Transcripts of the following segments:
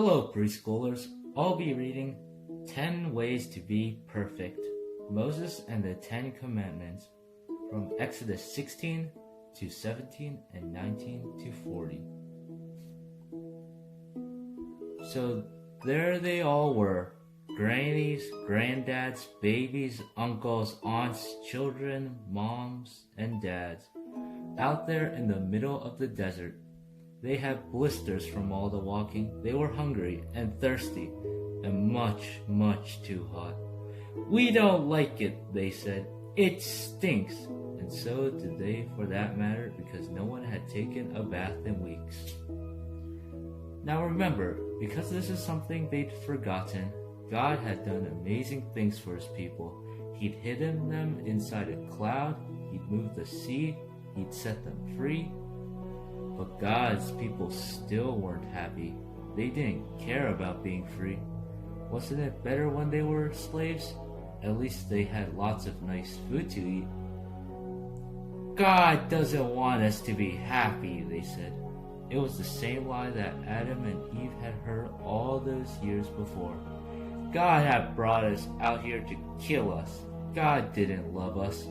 Hello, preschoolers. I'll be reading 10 Ways to Be Perfect, Moses and the 10 Commandments, from Exodus 16 to 17 and 19 to 40. So there they all were, grannies, granddads, babies, uncles, aunts, children, moms, and dads, out there in the middle of the desert. They had blisters from all the walking. They were hungry and thirsty and much too hot. "We don't like it," they said. "It stinks." And so did they, for that matter, because no one had taken a bath in weeks. Now remember, because this is something they'd forgotten, God had done amazing things for his people. He'd hidden them inside a cloud, he'd moved the sea, he'd set them free. But God's people still weren't happy. They didn't care about being free. Wasn't it better when they were slaves? At least they had lots of nice food to eat. "God doesn't want us to be happy," they said. It was the same lie that Adam and Eve had heard all those years before. God had brought us out here to kill us. God didn't love us.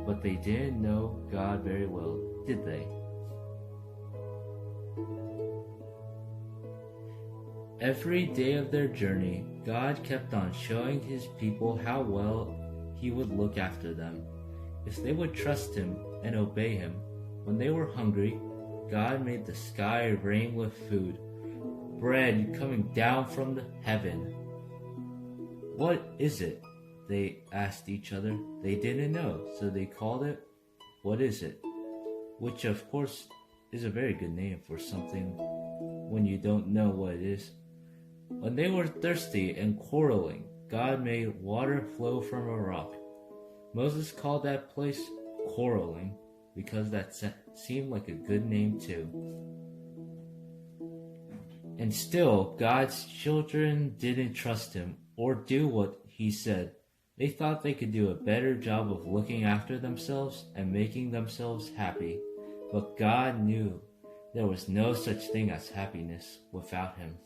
But they didn't know God very well, did they? Every day of their journey, God kept on showing his people how well he would look after them. If they would trust him and obey him, when they were hungry, God made the sky rain with food, bread coming down from the heaven. "What is it?" they asked each other. They didn't know, so they called it, "What is it?" Which of course is a very good name for something when you don't know what it is. When they were thirsty and quarreling, God made water flow from a rock. Moses called that place Quarreling because that seemed like a good name too. And still, God's children didn't trust him or do what he said. They thought they could do a better job of looking after themselves and making themselves happy. But God knew there was no such thing as happiness without him.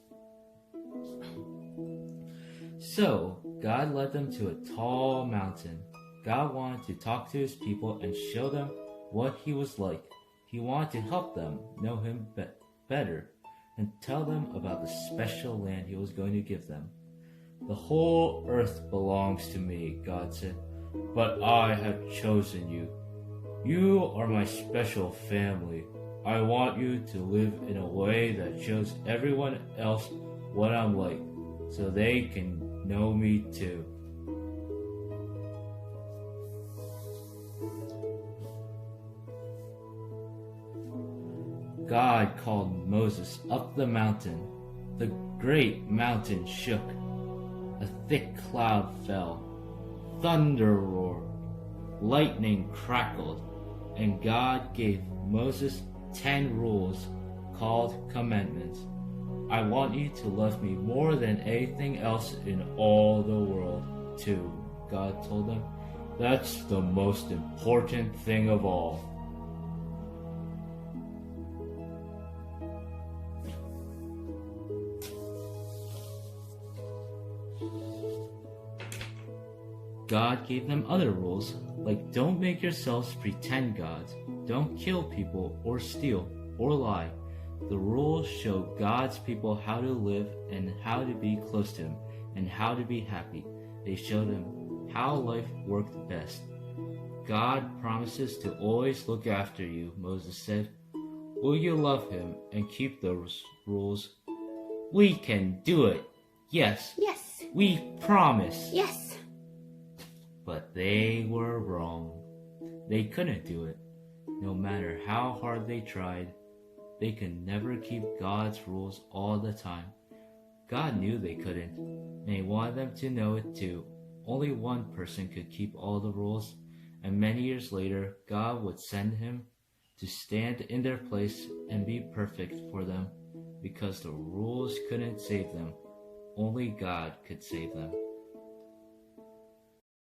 So God led them to a tall mountain. God wanted to talk to his people and show them what he was like. He wanted to help them know him better and tell them about the special land he was going to give them. "The whole earth belongs to me," God said, "but I have chosen you. You are my special family. I want you to live in a way that shows everyone else what I'm like, so they can know me too." God called Moses up the mountain. The great mountain shook. A thick cloud fell. Thunder roared. Lightning crackled. And God gave Moses 10 rules called commandments. "I want you to love me more than anything else in all the world, too," God told them. "That's the most important thing of all." God gave them other rules, like don't make yourselves pretend gods, don't kill people or steal or lie. The rules show God's people how to live and how to be close to him and how to be happy. They showed them how life worked best. "God promises to always look after you," Moses said. "Will you love him and keep those rules?" "We can do it. Yes. Yes. We promise." Yes. But they were wrong. They couldn't do it. No matter how hard they tried, they could never keep God's rules all the time. God knew they couldn't, and he wanted them to know it too. Only one person could keep all the rules, and many years later, God would send him to stand in their place and be perfect for them, because the rules couldn't save them. Only God could save them.